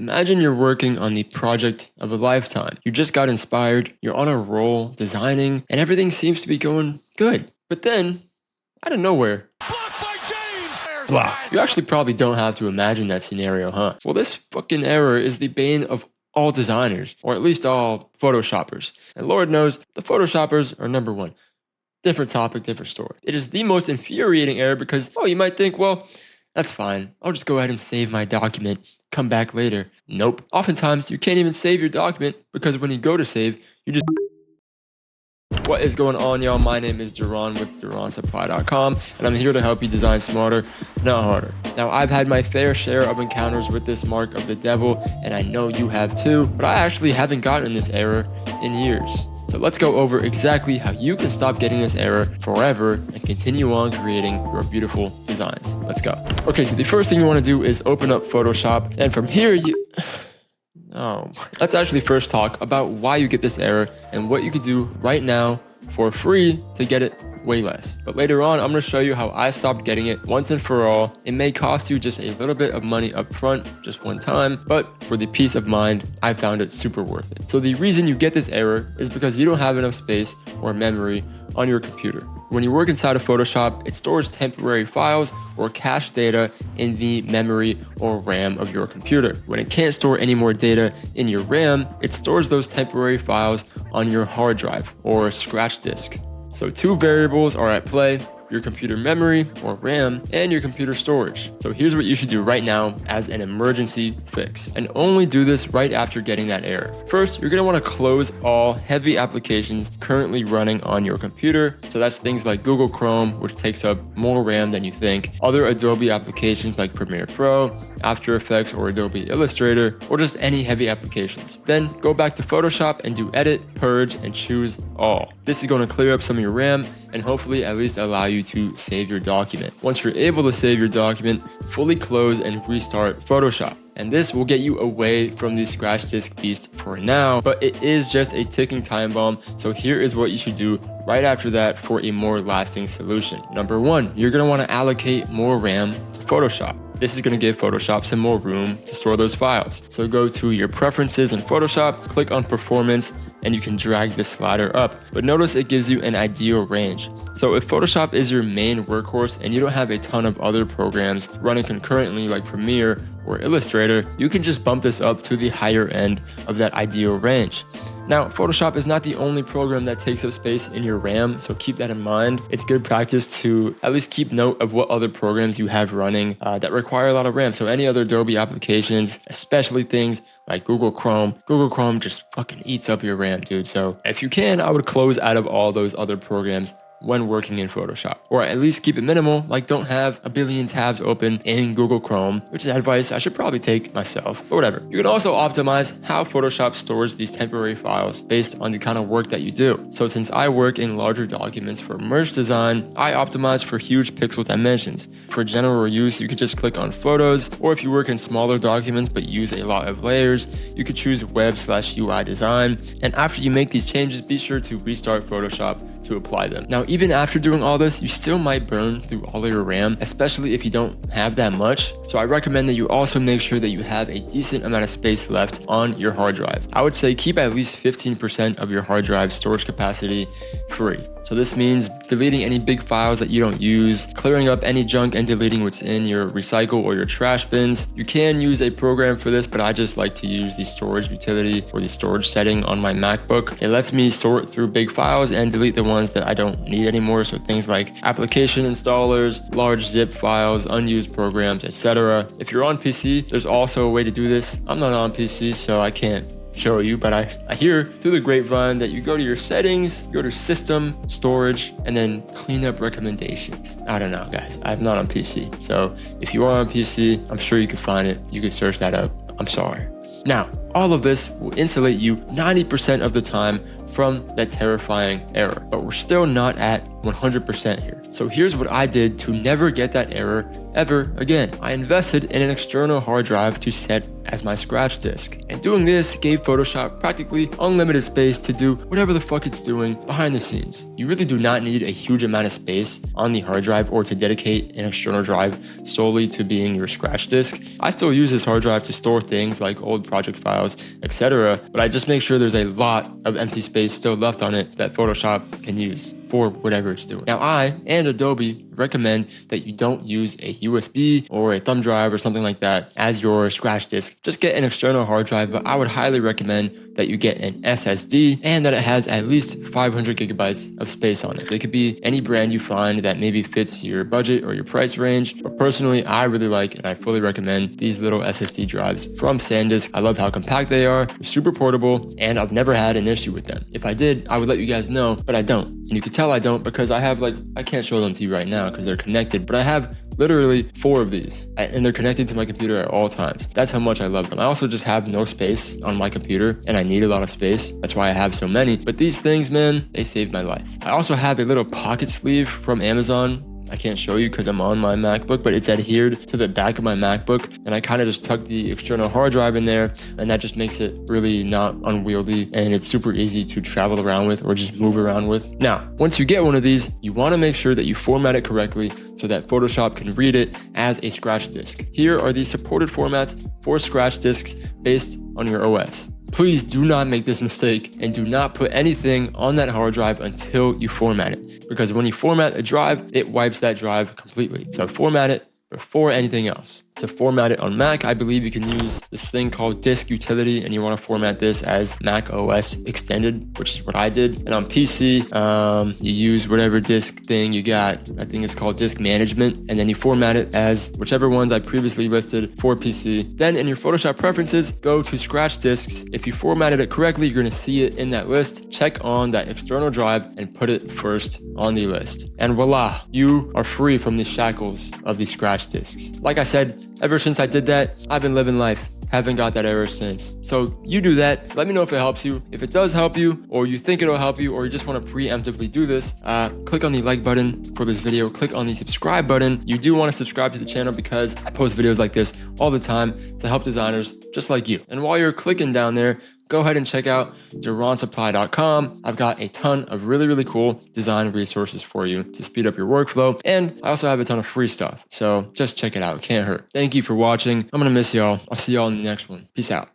Imagine you're working on the project of a lifetime. You just got inspired, you're on a roll, designing, and everything seems to be going good. But then, out of nowhere, blocked. You actually probably don't have to imagine that scenario, huh? Well, this fucking error is the bane of all designers, or at least all Photoshoppers. And Lord knows, the Photoshoppers are number one. Different topic, different story. It is the most infuriating error because, oh, you might think, well, that's fine. I'll just go ahead and save my document, come back later. Nope. Oftentimes, you can't even save your document because when you go to save, you just... What is going on, y'all? My name is Duran with DuranSupply.com, and I'm here to help you design smarter, not harder. Now, I've had my fair share of encounters with this mark of the devil, and I know you have too, but I actually haven't gotten this error in years. So let's go over exactly how you can stop getting this error forever and continue on creating your beautiful designs. Let's go. Okay, so the first thing you want to do is open up Photoshop, and from here let's actually first talk about why you get this error and what you could do right now for free to get it way less. But later on, I'm going to show you how I stopped getting it once and for all. It may cost you just a little bit of money up front, just one time, but for the peace of mind, I found it super worth it. So the reason you get this error is because you don't have enough space or memory on your computer. When you work inside of Photoshop, it stores temporary files or cache data in the memory or RAM of your computer. When it can't store any more data in your RAM, it stores those temporary files on your hard drive or scratch disk. So two variables are at play: your computer memory or RAM and your computer storage. So here's what you should do right now as an emergency fix, and only do this right after getting that error. First, you're gonna wanna close all heavy applications currently running on your computer. So that's things like Google Chrome, which takes up more RAM than you think, other Adobe applications like Premiere Pro, After Effects, or Adobe Illustrator, or just any heavy applications. Then go back to Photoshop and do Edit, Purge, and choose All. This is gonna clear up some of your RAM and hopefully at least allow you to save your document. Once you're able to save your document, fully close and restart Photoshop. And this will get you away from the scratch disk beast for now, but it is just a ticking time bomb. So here is what you should do right after that for a more lasting solution. Number one, you're gonna wanna allocate more RAM to Photoshop. This is gonna give Photoshop some more room to store those files. So go to your preferences in Photoshop, click on performance, and you can drag this slider up. But notice it gives you an ideal range. So if Photoshop is your main workhorse and you don't have a ton of other programs running concurrently like Premiere or Illustrator, you can just bump this up to the higher end of that ideal range. Now, Photoshop is not the only program that takes up space in your RAM, so keep that in mind. It's good practice to at least keep note of what other programs you have running that require a lot of RAM. So any other Adobe applications, especially things like Google Chrome. Google Chrome just fucking eats up your RAM, dude. So if you can, I would close out of all those other programs when working in Photoshop, or at least keep it minimal, like don't have a billion tabs open in Google Chrome, which is advice I should probably take myself, but whatever. You can also optimize how Photoshop stores these temporary files based on the kind of work that you do. So since I work in larger documents for merge design, I optimize for huge pixel dimensions. For general use, you could just click on photos, or if you work in smaller documents but use a lot of layers, you could choose web/UI design. And after you make these changes, be sure to restart Photoshop to apply them. Now, even after doing all this, you still might burn through all of your RAM, especially if you don't have that much. So I recommend that you also make sure that you have a decent amount of space left on your hard drive. I would say keep at least 15% of your hard drive storage capacity free. So this means deleting any big files that you don't use, clearing up any junk and deleting what's in your recycle or your trash bins. You can use a program for this, but I just like to use the storage utility or the storage setting on my MacBook. It lets me sort through big files and delete the ones that I don't need anymore. So things like application installers, large zip files, unused programs, etc. If you're on PC, there's also a way to do this. I'm not on PC, so I can't show you, but I hear through the grapevine that you go to your settings, go to system, storage, and then clean up recommendations. I don't know, guys. I'm not on PC. So if you are on PC, I'm sure you can find it. You can search that up. I'm sorry. Now, all of this will insulate you 90% of the time from that terrifying error, but we're still not at 100% here. So here's what I did to never get that error ever again. I invested in an external hard drive to set as my scratch disk. And doing this gave Photoshop practically unlimited space to do whatever the fuck it's doing behind the scenes. You really do not need a huge amount of space on the hard drive or to dedicate an external drive solely to being your scratch disk. I still use this hard drive to store things like old project files, etc., but I just make sure there's a lot of empty space still left on it that Photoshop can use for whatever it's doing. Now, I and Adobe recommend that you don't use a USB or a thumb drive or something like that as your scratch disk. Just get an external hard drive, but I would highly recommend that you get an SSD and that it has at least 500 gigabytes of space on it. It could be any brand you find that maybe fits your budget or your price range, but personally, I really like and I fully recommend these little SSD drives from SanDisk. I love how compact they are, they're super portable, and I've never had an issue with them. If I did, I would let you guys know, but I don't. And you can tell I don't because I have I can't show them to you right now because they're connected, but I have literally 4 of these and they're connected to my computer at all times. That's how much I love them. I also just have no space on my computer and I need a lot of space. That's why I have so many, but these things, man, they saved my life. I also have a little pocket sleeve from Amazon. I can't show you because I'm on my MacBook, but it's adhered to the back of my MacBook, and I kind of just tuck the external hard drive in there, and that just makes it really not unwieldy, and it's super easy to travel around with or just move around with. Now, once you get one of these, you want to make sure that you format it correctly so that Photoshop can read it as a scratch disk. Here are the supported formats for scratch disks based on your OS. Please do not make this mistake and do not put anything on that hard drive until you format it. Because when you format a drive, it wipes that drive completely. So format it before anything else. To format it on Mac, I believe you can use this thing called Disk Utility, and you want to format this as Mac OS Extended, which is what I did. And on PC, you use whatever disk thing you got. I think it's called Disk Management, and then you format it as whichever ones I previously listed for PC. Then in your Photoshop preferences, go to Scratch Disks. If you formatted it correctly, you're going to see it in that list. Check on that external drive and put it first on the list. And voila, you are free from the shackles of the scratch disks. Like I said, ever since I did that, I've been living life. Haven't got that error since. So you do that. Let me know if it helps you. If it does help you, or you think it'll help you, or you just want to preemptively do this, click on the like button for this video. Click on the subscribe button. You do want to subscribe to the channel because I post videos like this all the time to help designers just like you. And while you're clicking down there, go ahead and check out duransupply.com. I've got a ton of really cool design resources for you to speed up your workflow. And I also have a ton of free stuff. So just check it out. It can't hurt. Thank you for watching. I'm going to miss y'all. I'll see y'all in the next one. Peace out.